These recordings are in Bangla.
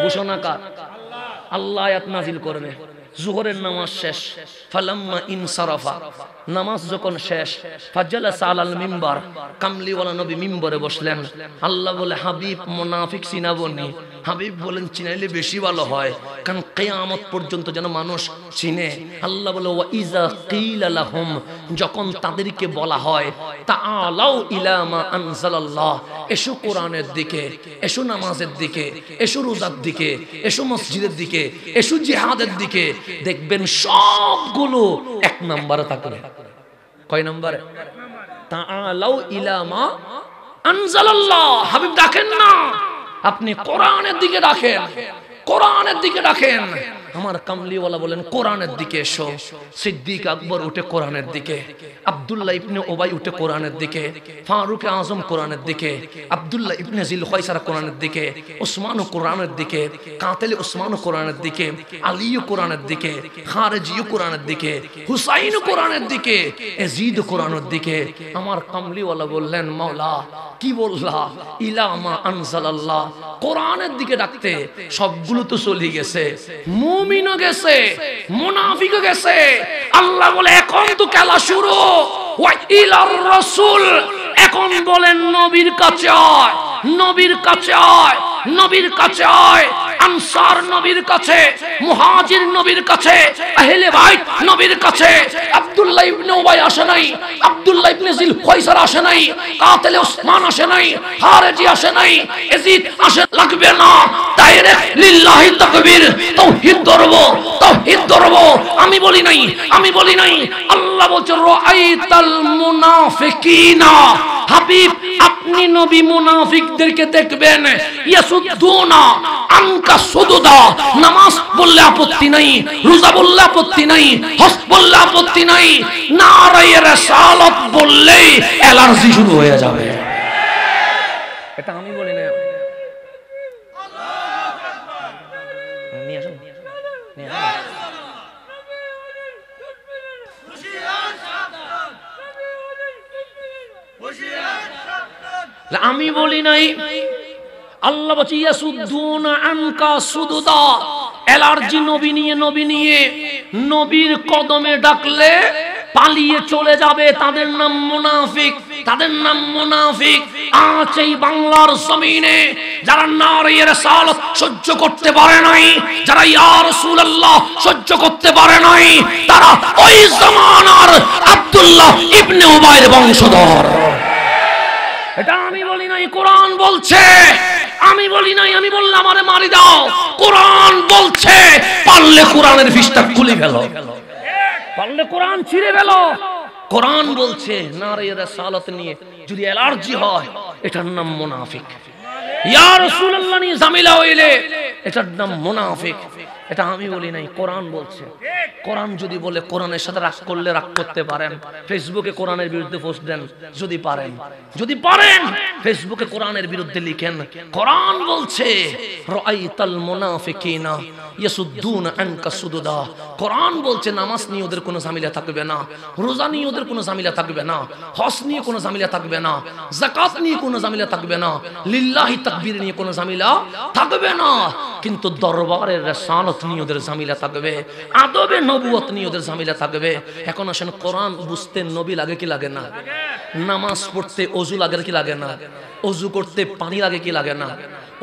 ঘোষণা কার? আল্লাহ আয়াত নাজিল করবে। জোহরের নামাজ শেষ, ফালাম্মা ইনসারাফা, নামাজ যখন শেষ, ফাজালাসা আলাল মিম্বার, কামলিওয়ালা নবী মিম্বরে বসলেন। আল্লাহ বলে, হাবিব মুনাফিক চিনাবনি? হাবিব বলেন, চিনাইলে বেশি ভালো হয়, কারণ কিয়ামত পর্যন্ত যেন মানুষ চিনে। আল্লাহ বলে, ওয়া ইযা কিলা লাহুম, যখন তাদেরকে বলা হয়, তাআলাউ ইলা মা আনজালাল্লাহ, এসো কোরআনের দিকে, এসো নামাজের দিকে, এসো রোজার দিকে, এসো মসজিদের দিকে, এসো জিহাদের দিকে, দেখবেন সবগুলো এক নম্বরে থাকবে। কয় নম্বরে? তাআলাউ ইলা মা আনজালাল্লাহ। হাবিব ডাকেন না, আপনি কোরআনের দিকে ডাকেন, কোরআনের দিকে ডাকেন। আমার কামলিওয়ালা বলেন, কোরআনের দিকে এসো। সিদ্দিক আকবর উঠে কোরআনের দিকে, আব্দুল্লাহ ইবনে উবাই উঠে কোরআনের দিকে, ফারুক আজম কোরআনের দিকে, আব্দুল্লাহ ইবনে জিল খয়সারা কোরআনের দিকে, উসমান কোরআনের দিকে, কাতিল উসমান কোরআনের দিকে, আলী কোরআনের দিকে, খারেজি কোরআনের দিকে, হুসাইন কোরআনের দিকে, ইয়াজিদ কোরআনের দিকে। আমার কামলিওয়ালা বললেন, মাওলা কি বললা? ইলা মা আনজালাল্লাহ, কোরআনের দিকে ডাকতে। সবগুলো তো চলে গেছে, মুমিনও গেছে, মুনাফিকও গেছে। আল্লাহ বলে, এখন তো খেলা শুরু। ওয়া ইলার রাসূল, এখন বলেন নবীর কাছে আয়, নবীর কাছে আয়, নবীর কাছে আয়। আনসার নবীর কাছে, মুহাজির নবীর কাছে, আহলে বাইত নবীর কাছে। আব্দুল্লাহ ইবনে উবাই আসে নাই, আব্দুল্লাহ ইবনে জিল খয়সার আসে নাই, কাতিল উসমান আসে নাই, খারেজি আসে নাই, ইয়াজিদ আসে লাগবে না। ডাইরেক্ট লিল্লাহি তাকবীর, তাওহীদ ধরব, তাওহীদ ধরব। আমি বলি নাই, আমি বলি নাই। আল্লাহ বলছে, রাআইতাল মুনাফিকিনা, হাবিব আপনি নবী মুনাফিকদেরকে দেখবেন, ইয়াসুদ্দুনা আনকা সুদুদা, নামাজ বললে আপত্তি নাই, রোজা বললে আপত্তি নাই, হজ বললে আপত্তি নাই, নারায়ে রিসালাত বললেই অ্যালার্জি শুরু হয়ে যাবে। এটা আমি বলি না। আল্লাহু আকবার। নিয়ে আসুন, নিয়ে আসুন। আমি বলি নাই। আল্লাহ বলছে, ইয়াসুদ্দুনা আনকা সুদুদা, অ্যালার্জি নবী নিয়ে, নবী নিয়ে। নবীর কদমে ডাকলে পালিয়ে চলে যাবে, তাদের নাম মুনাফিক, তাদের নাম মুনাফিক। আজ এই বাংলার জমিনে যারা নারায়ে রিসালাত সহ্য করতে পারে নাই, যারা ইয়া রাসূলুল্লাহ সহ্য করতে পারে নাই, তারা ওই জামানার আব্দুল্লাহ ইবনে উবাইর বংশধর। এটা আমি বলি নাই, কোরআন বলছে। আমি বলি নাই, আমি বললাম আমারে মারি দাও। কোরআন বলছে, পারলে কোরআনের পৃষ্ঠা খুলে ফেলো, পারলে কোরআন ছিঁড়ে ফেলো। কোরআন বলছে, নারায়ে রিসালাত নিয়ে যদি অ্যালার্জি হয়, এটার নাম মুনাফিক। ইয়া রাসূলুল্লাহ নিয়ে ঝামেলা হইলে এটার নাম মুনাফিক। এটা আমি বলি নাই, কোরআন বলছে। কোরআন যদি বলে, কোরআনের সাথে রাগ করলে রাগ করতে পারেন, ফেসবুকে কোরআনের বিরুদ্ধে পোস্ট দেন যদি পারেন, যদি পারেন ফেসবুকে কোরআনের বিরুদ্ধে লিখেন। কোরআন বলছে, রাআইতাল মুনাফিকিনা ইয়াসুদ্দুনা আনকা সুদুদা। কোরআন বলছে, নামাজ নিয়ে ওদের কোনো ঝামেলা থাকবে না, রোজা নিয়ে ওদের কোনো ঝামেলা থাকবে না, হজ নিয়ে কোনো ঝামেলা থাকবে না, যাকাত নিয়ে কোনো ঝামেলা থাকবে না, লিল্লাহি তাকবীর নিয়ে কোনো ঝামেলা থাকবে না। কিন্তু দরবারের রিসালাত নিয়ে ওদের ঝামেলা থাকবে, আদবে নবুয়ত নিয়ে ওদের ঝামেলা থাকবে। এখন আসেন, কোরআন বুঝতে নবী লাগে কি লাগে না? নামাজ পড়তে অজু লাগে কি লাগে না? অজু করতে পানি লাগে কি লাগে না?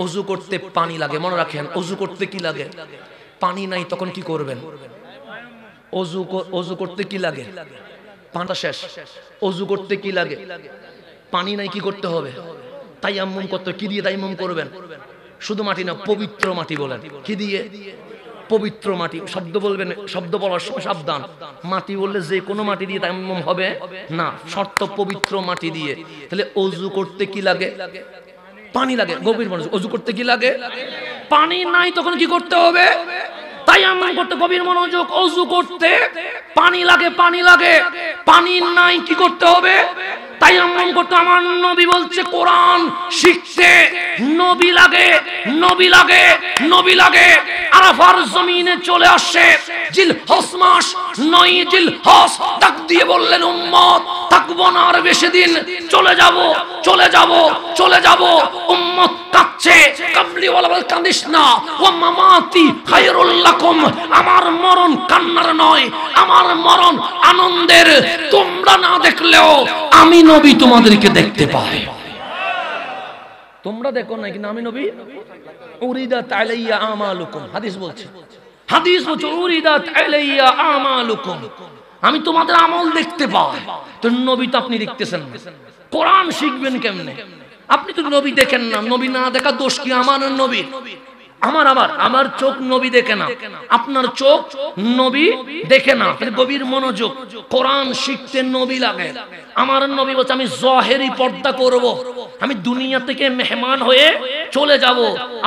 অজু করতে পানি লাগে, মনে রাখেন। অজু করতে কি লাগে? পানি নাই, তখন কি করবেন? অজু করতে কি লাগে? পানিটা শেষ। অজু করতে কি লাগে? পানি নাই, কি করতে হবে? তায়াম্মুম করতে। কি দিয়ে তায়াম্মুম করবেন? শুধু মাটি না, পবিত্র মাটি বলেন। কি দিয়ে? পবিত্র মাটি। শব্দ বলবেন, শব্দ বলার সময় সাবধান। মাটি বললে যে কোনো মাটি দিয়ে তায়াম্মুম হবে না, শর্ত পবিত্র মাটি দিয়ে। তাহলে অজু করতে কি লাগে? পানি লাগে। গভীর মনোযোগ। অজু করতে কি লাগে? পানি নাই, তখন কি করতে হবে? তায়াম্মুম করতে। গভীর মনোযোগ। অজু করতে পানি লাগে, পানি লাগে। পানি নাই, কি করতে হবে? তায়াম্মুম করতে। আমার নবী বলছে, কোরআন শিখতে নবী লাগে, নবী লাগে, নবী লাগে। আরাফার জমিনে চলে আসে জিলহজ মাস, 9 জিলহজ। ডাক দিয়ে বললেন, উম্মত থাকবো না আর বেশি দিন, চলে যাব চলে যাব চলে যাব। উম্মত কাঁদছে, কামলিওয়ালা বলে কাঁদিস না, ও মামাতি খায়রুল লাকুম, আমার মরণ কান্নার নয়, আমার মরণ আনন্দের। তোমরা না দেখলেও আমি নবী তোমাদেরকে দেখতে পাই। তোমরা দেখো না কিন্তু আমি নবী। উরিদাত আলাইয়া আমালুকুম, হাদিস বলছে, হাদিস বলছে উরিদাত আলাইয়া আমালুকুম, আমি তোমাদের আমল দেখতে পাই। তো নবী তো আপনি দেখতেছেন না, কোরআন শিখবেন কেমনে? আপনি তো নবী দেখেন না, নবী না দেখা দোষ কি আমার? নবী আমার চোখ নবী দেখে না, আপনার চোখ নবী দেখে না। গভীর মনোযোগ, কোরআন শিখতে নবী লাগে। আমার নবী বলছে আমি জাহেরি পর্দা করব, আমি দুনিয়া থেকে মেহমান হয়ে চলে যাব।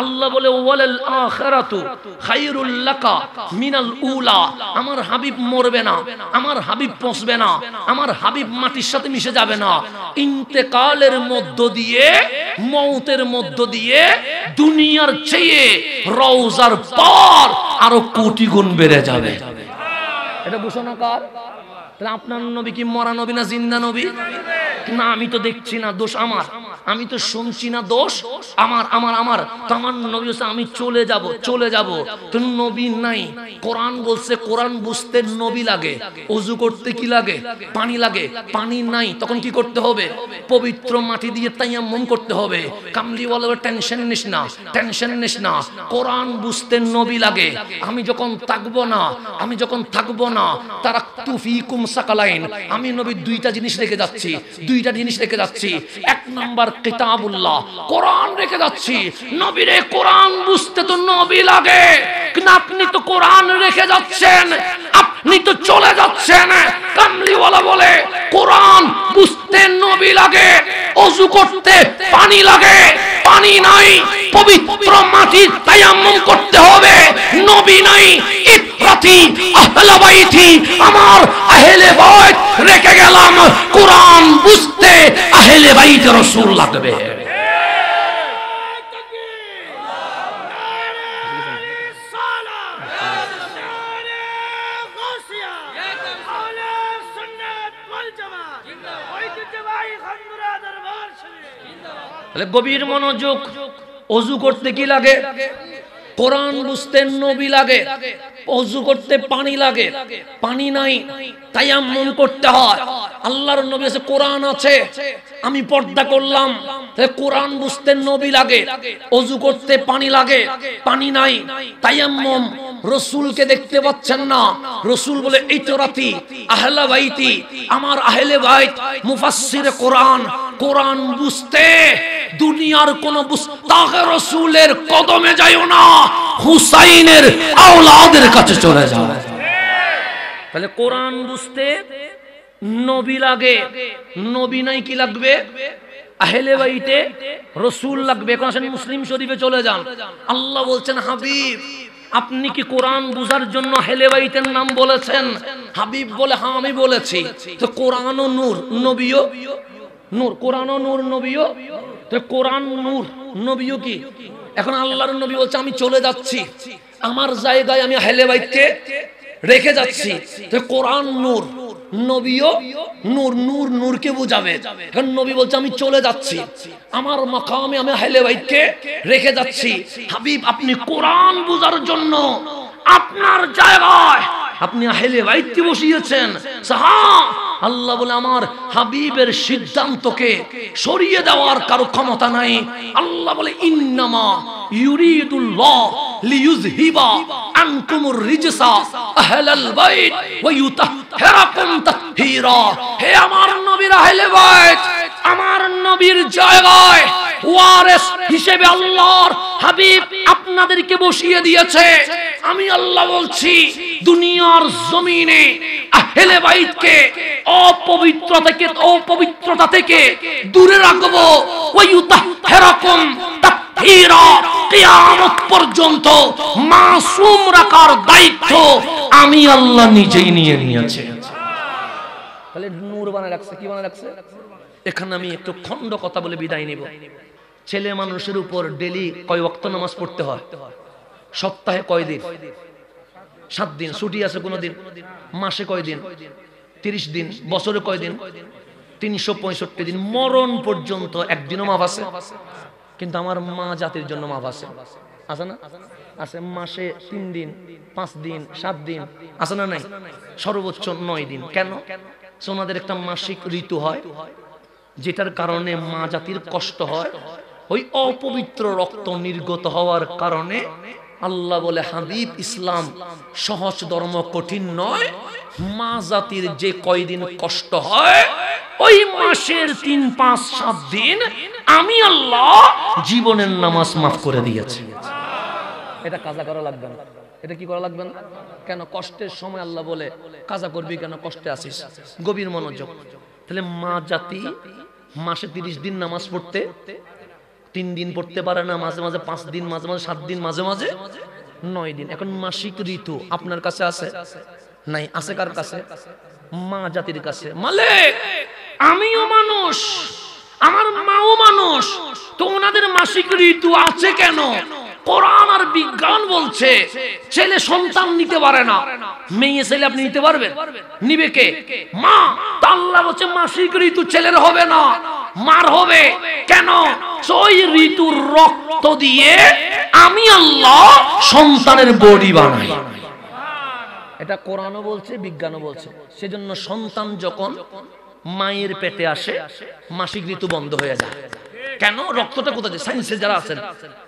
আল্লাহ বলে ওয়ালাল আখিরাতু খায়রুল লাকা মিনাল উলা, আমার হাবিব মরবে না, আমার হাবিব পচবে না, আমার হাবিব মাটির সাথে মিশে যাবে না। ইন্তেকালের মধ্য দিয়ে, মওতের মধ্য দিয়ে দুনিয়ার চেয়ে রওজার পর আরো কোটি গুণ বেড়ে যাবে। এটা ঘোষণা কার? তাহলে আপনার নবী কি মরা নবী না জিন্দা নবী? না আমি তো দেখছি না, দোষ আমার। আমি তো শুনছি না, দোষ আমার। তো আমার নবী বলছে আমি চলে যাব চলে যাব। তো নবী নাই, কোরআন বলছে কোরআন বুঝতে নবী লাগে। ওযু করতে কি লাগে? পানি লাগে। পানি নাই, তখন কি করতে হবে? পবিত্র মাটি দিয়ে তায়াম্মুম করতে হবে। কামলিওয়ালা টেনশন নিস না, টেনশন নিস না, কোরআন বুঝতে নবী লাগে। আমি যখন থাকবো না তারাকতু ফীকুম সাকালাইন, আমি নবী দুইটা জিনিস রেখে যাচ্ছি, এক নাম্বার কিতাবুল্লাহ, কোরআন রেখে যাচ্ছি। নবীরে কোরআন বুঝতে তো নবী লাগে, কিন্তু আপনি তো কোরআন রেখে যাচ্ছেন, আপনি তো চলে যাচ্ছেন। কামলিওয়ালা বলে কোরআন বুঝতে নবী লাগে, ওযু করতে পানি লাগে, পানি নাই, পবিত্র মাটির তায়াম্মুম করতে হবে, নবী নাই। ইফরাতি আহলে বাইতি, আমার আহলে বাইত রেখে গেলাম, কোরআন বুঝতে আহলে বাইত রাসূল লাগবে। গভীর মনোযোগ, ওযু করতে কি লাগে? কোরআন বুঝতে নবী লাগে। ওযু করতে পানি লাগে, পানি নাই, তায়াম্মুম করতে হয়। আল্লাহর নবী আছে, কোরআন আছে, আমি পর্দা করলাম, তাহলে কোরআন বুঝতে নবী লাগে, ওযু করতে পানি লাগে, পানি নাই, তায়াম্মুম। রাসূলকে দেখতে পাচ্ছেন না, রাসূল বলে ইতরাতি আহলে বাইতি, আমার আহলে বাইত। মুফাসসিরে কোরআন, কোরআন বুঝতে দুনিয়ার কোন মুস্তাকে রাসূলের কদমে যাইও না, হুসাইনের আওলাদের কাছে চলে যাও। তাহলে কোরআন বুঝতে নবী লাগে, নবী নাই কি লাগবে? আহলে বাইতে রাসূল লাগবে। এখন আসেন মুসলিম শরীফে চলে যান, আল্লাহ বলছেন হাবিব আপনি কি কোরআন বুঝার জন্য আহলে বাইতের নাম বলেছেন? হাবিব বলে হ্যাঁ আমি বলেছি। তো কোরআন ও নূর, নবীও নূর, কোরআন ও নূর, নবীও। তো কোরআন নূর, নবীও কি? এখন আল্লাহর নবী বলছে আমি চলে যাচ্ছি, আমার জায়গায় আমি আহলে বাইতকে রেখে যাচ্ছি। তো কোরআন নূর, নবীও নূর, নূর নূরকে বুঝাবে। এখন নবী বলছে আমি চলে যাচ্ছি, আমার মাকামে আমি আহলে বাইতকে রেখে যাচ্ছি। হাবিব আপনি কোরআন বুঝার জন্য আপনার জায়গায় আপনি আহলে বাইতকে বসিয়েছেন। হ্যাঁ, আল্লাহ বলে আমার হাবিবের সিদ্ধান্তকে সরিয়ে দেওয়ার কারো ক্ষমতা নাই। আল্লাহ বলে ইন্নামা ইউরিদুল্লাহ লিইয়ুযহিবা আনকুমুর রিজসা আহলাল বাইত ওয়া ইউতাহহিরাকুম তাতহীরা। হে আমার নবীর আহলে বাইত, আমার নবীর জায়গায় ওয়ারিস হিসেবে আল্লাহর হাবিব আপনাদেরকে বসিয়ে দিয়েছে। আমি আল্লাহ বলছি দুনিয়ার জমিনে আহলে বাইতকে অপবিত্রতা থেকে দূরে রাখবো। ওয়ায়ুতাহহিরাকুম তাতহীরা, কিয়ামত পর্যন্ত মাসুম রাখার দায়িত্ব আমি আল্লাহ নিজেই নিয়ে নিয়েছি। তাহলে নূর বানায় রাখছে, কি বানায় রাখছে? এখানে আমি একটু খন্ড কথা বলে বিদায় নিব। ছেলে মানুষের উপর ডেলি কয় ওয়াক্ত নামাজ পড়তে হয়? সপ্তাহে কয় দিন? 7 দিন। ছুটি আছে কোন দিন? মাসে কয় দিন? 30 দিন। বছরে কয় দিন? 365 দিন মরণ পর্যন্ত একদিনও মাফ আছে? কিন্তু আমার মা জাতির জন্য মাফ আছে, আছে না? আছে। মাসে 3 দিন, 5 দিন, 7 দিন, আছে না নাই? সর্বোচ্চ 9 দিন। কেন? ওনাদের একটা মাসিক ঋতু হয়, যেটার কারণে মা জাতির কষ্ট হয়। ওই অপবিত্র রক্ত নির্গত হওয়ার কারণে আল্লাহ বলে, হাবিব, ইসলাম সহজ ধর্ম, কঠিন নয়। মা জাতির যে কয়দিন কষ্ট হয়, ওই মাসের 3, 5, 7 দিন আমি আল্লাহ জীবনের নামাজ মাফ করে দিয়েছি। এটা কাজা করা লাগবে না। এটা কি করা লাগবে না? কেন? কষ্টের সময় আল্লাহ বলে, কাজা করবি কেন? কষ্টে আছিস। গভীর মনোযোগ। তাহলে মা জাতি মাসে 30 দিন নামাজ পড়তে 3 দিন পড়তে পারে না, মাঝে মাঝে 5 দিন, মাঝে মাঝে 7 দিন, মাঝে মাঝে 9 দিন। এখন মাসিক ঋতু আপনার কাছে আছে নাই? আছে কার কাছে? মা জাতির কাছে। মালিক, আমিও মানুষ, আমার মাও মানুষ, তো ওনাদের মাসিক ঋতু আছে কেন? কোরআন আর বিজ্ঞান বলছে ছেলে সন্তান নিতে পারে না, মেয়ে ছেলে আপনি নিতে পারবেন? নিবে কে? মা। তা আল্লাহ বলছে মাসিক ঋতু ছেলের হবে না, মার হবে। কেন? ওই ঋতুর রক্ত দিয়ে আমি আল্লাহ সন্তানের বডি বানাই। এটা কোরআনও বলছে, বিজ্ঞানও বলছে। সেজন্য সন্তান যখন মায়ের পেটে আসে, মাসিক ঋতু বন্ধ হয়ে যায়। কেন? রক্তটা কোথায় যায়? সায়েন্সে যারা আছেন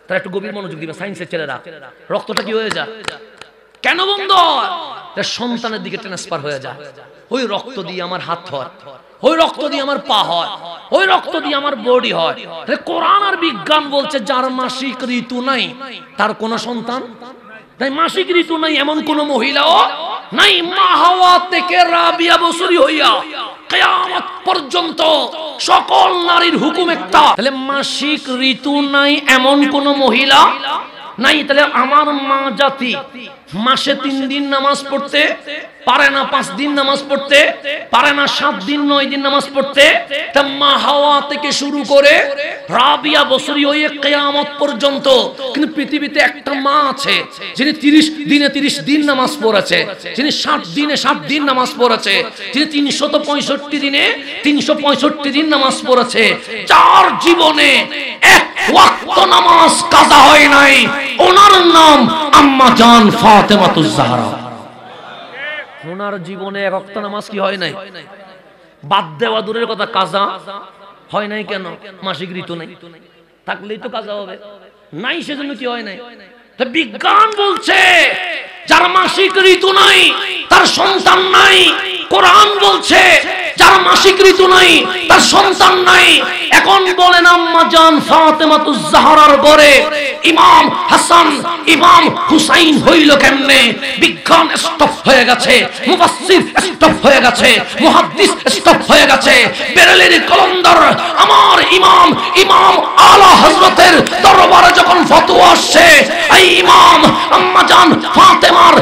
তারা একটু গভীর মনোযোগ দিবেন। সায়েন্সের ছেলেরা, রক্তটা কি হয়ে যায়? কেন বন্ধ হয়? সন্তানের দিকে ট্রান্সফার হয়ে যায়। ওই রক্ত দিয়ে আমার হাত হয়, ওই রক্ত দিয়ে আমার পা হয়, ওই রক্ত দিয়ে আমার বডি হয়। কোরআন আর বিজ্ঞান বলছে যার মাসিক ঋতু নাই তার কোন সন্তান তাই। মাসিক ঋতু নাই এমন কোন মহিলাও নাই। মা হাওয়া থেকে রাবিয়া বছরী হইয়া কিয়ামত পর্যন্ত সকল নারীর হুকুম একটা। তাহলে মাসিক ঋতু নাই এমন কোন মহিলা নাই। তাহলে আমার মা জাতি মাসে 3 দিন নামাজ পড়তে পারে না, 5 দিন নামাজ পড়তে পারে না, 7 দিন 9 দিন নামাজ পড়তে। তা মা হাওয়া থেকে শুরু করে রাবিয়া বছরী হয়ে কিয়ামত পর্যন্ত। কিন্তু পৃথিবীতে একটা মা আছে যিনি 30 দিনে 30 দিন নামাজ পড়েছে, যিনি 60 দিনে 60 দিন নামাজ পড়েছে, যিনি 365 দিনে 365 দিন নামাজ পড়েছে, যার জীবনে এক ওয়াক্ত নামাজ কাজা হয় নাই। ওনার নাম আম্মা জান ফাতেমাতুজ জাহরা। ওনার জীবনে এক ওয়াক্ত নামাজ কি হয় নাই? বাদ দেওয়া দূরের কথা, কাজা হয় নাই। কেন? মাসিক ঋতু নাই। থাকলেই তো কাজা হবে, নাই সেজন্য কি হয় নাই। বিজ্ঞান বলছে যার মাসিক ঋতু নাই তার সন্তান নাই। কোরআন বলছে যার মাসিক ঋতু নাই তার সন্তান নাই। এখন বলেন আম্মা জান ফাতেমাতুজ জাহরার ঘরে ইমাম হাসান ইমাম হুসাইন হইল কেমনে? বিজ্ঞান স্টপ হয়ে গেছে, মুফাসসির স্টপ হয়ে গেছে, মুহাদ্দিস স্টপ হয়ে গেছে। বেরেলির কলন্দর আমার ইমাম ইমাম আলা হযরতের দরবারে যখন ফতোয়া আসছে, এই ইমাম আম্মা জান ফাতেমার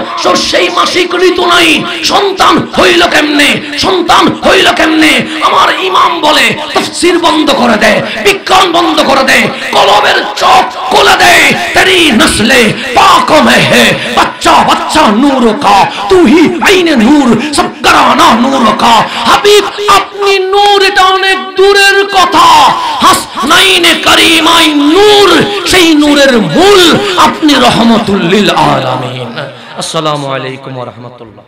সেই মাসিক ঋতু নাই, সন্তান হইল কেমনে? সন্তান হইল কেমনে? আমার ইমাম বলে তাফসীর বন্ধ করে দেয়, বিজ্ঞান বন্ধ করে দেয়, কলবের চোখ খুলে দেয়। তেরি নসলে পাক মে হে বাচ্চা বাচ্চা নূর কা, তু হি আইনে নূর সব ঘরানা নূর কা। হাবিব আপনি নূর, এটা অনেক দূরের কথা। হাসনাইনে কারিমাই নূর, সেই নূরের মূল আপনি রহমাতুল লিল আলামিন। আসসালামু আলাইকুম ওয়া রাহমাতুল্লাহ।